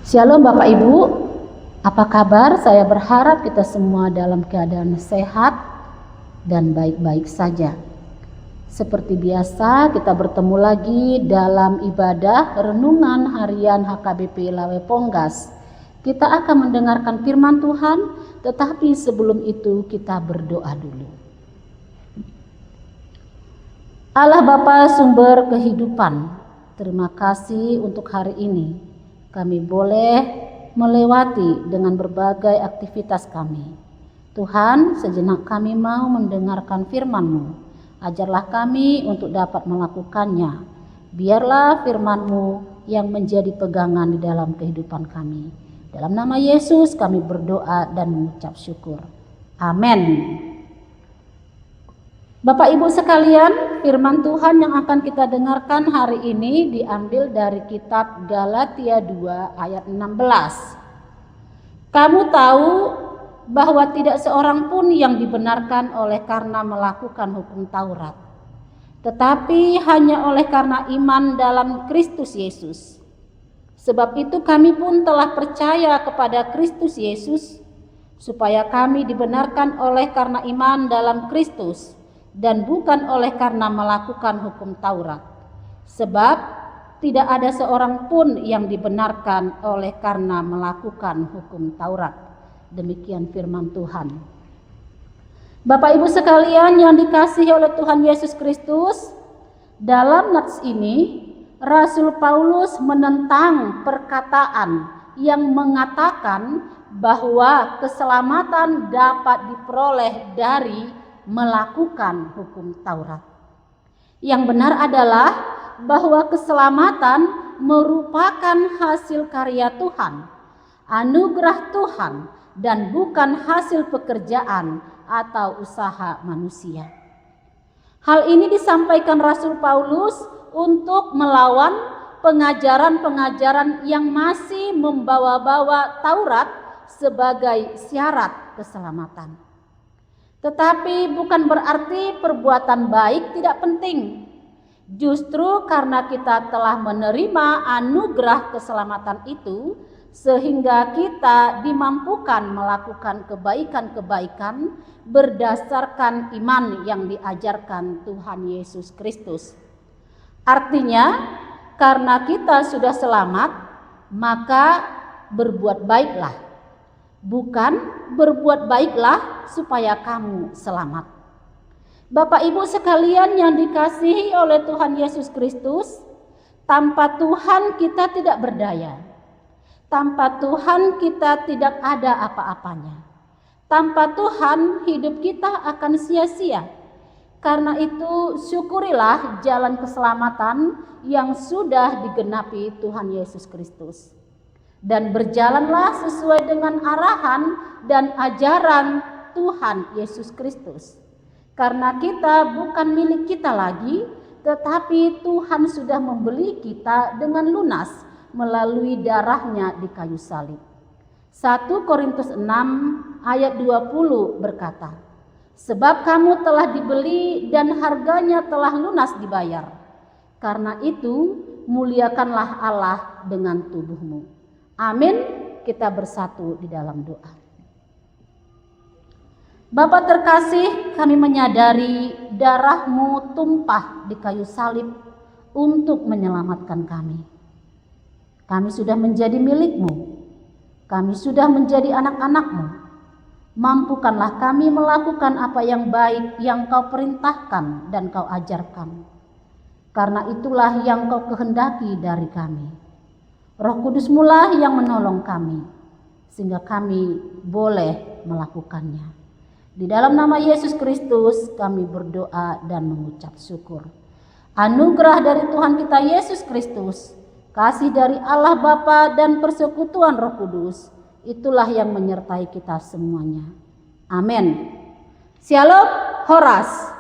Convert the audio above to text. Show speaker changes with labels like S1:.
S1: Shalom Bapak Ibu, apa kabar? Saya berharap kita semua dalam keadaan sehat dan baik-baik saja. Seperti biasa kita bertemu lagi dalam ibadah renungan harian HKBP Lawe Ponggas. Kita akan mendengarkan firman Tuhan, tetapi sebelum itu kita berdoa dulu. Allah Bapa sumber kehidupan, terima kasih untuk hari ini. Kami boleh melewati dengan berbagai aktivitas kami. Tuhan, sejenak kami mau mendengarkan firman-Mu. Ajarlah kami untuk dapat melakukannya. Biarlah firman-Mu yang menjadi pegangan di dalam kehidupan kami. Dalam nama Yesus kami berdoa dan mengucap syukur. Amin. Bapak Ibu sekalian, firman Tuhan yang akan kita dengarkan hari ini diambil dari kitab Galatia 2 ayat 16. Kamu tahu bahwa tidak seorang pun yang dibenarkan oleh karena melakukan hukum Taurat, tetapi hanya oleh karena iman dalam Kristus Yesus. Sebab itu kami pun telah percaya kepada Kristus Yesus, supaya kami dibenarkan oleh karena iman dalam Kristus, dan bukan oleh karena melakukan hukum Taurat. Sebab tidak ada seorang pun yang dibenarkan oleh karena melakukan hukum Taurat. Demikian firman Tuhan. Bapak Ibu sekalian yang dikasihi oleh Tuhan Yesus Kristus, dalam nats ini Rasul Paulus menentang perkataan yang mengatakan bahwa keselamatan dapat diperoleh dari melakukan hukum Taurat. Yang benar adalah bahwa keselamatan merupakan hasil karya Tuhan, anugerah Tuhan, dan bukan hasil pekerjaan atau usaha manusia. Hal ini disampaikan Rasul Paulus untuk melawan pengajaran-pengajaran yang masih membawa-bawa Taurat sebagai syarat keselamatan. Tetapi bukan berarti perbuatan baik tidak penting. Justru karena kita telah menerima anugerah keselamatan itu, sehingga kita dimampukan melakukan kebaikan-kebaikan berdasarkan iman yang diajarkan Tuhan Yesus Kristus. Artinya, karena kita sudah selamat, maka berbuat baiklah. Bukan berbuat baiklah supaya kamu selamat. Bapak Ibu sekalian yang dikasihi oleh Tuhan Yesus Kristus, tanpa Tuhan kita tidak berdaya. Tanpa Tuhan kita tidak ada apa-apanya. Tanpa Tuhan hidup kita akan sia-sia. Karena itu syukurilah jalan keselamatan yang sudah digenapi Tuhan Yesus Kristus. Dan berjalanlah sesuai dengan arahan dan ajaran Tuhan Yesus Kristus. Karena kita bukan milik kita lagi, tetapi Tuhan sudah membeli kita dengan lunas melalui darahnya di kayu salib. 1 Korintus 6 ayat 20 berkata, sebab kamu telah dibeli dan harganya telah lunas dibayar. Karena itu muliakanlah Allah dengan tubuhmu. Amin. Kita bersatu di dalam doa. Bapa terkasih, kami menyadari darah-Mu tumpah di kayu salib untuk menyelamatkan kami. Kami sudah menjadi milik-Mu. Kami sudah menjadi anak-anak-Mu. Mampukanlah kami melakukan apa yang baik yang Kau perintahkan dan Kau ajarkan. Karena itulah yang Kau kehendaki dari kami. Roh Kudus-Mu lah yang menolong kami, sehingga kami boleh melakukannya. Di dalam nama Yesus Kristus kami berdoa dan mengucap syukur. Anugerah dari Tuhan kita Yesus Kristus, kasih dari Allah Bapa dan persekutuan Roh Kudus, itulah yang menyertai kita semuanya. Amin. Shalom, Horas.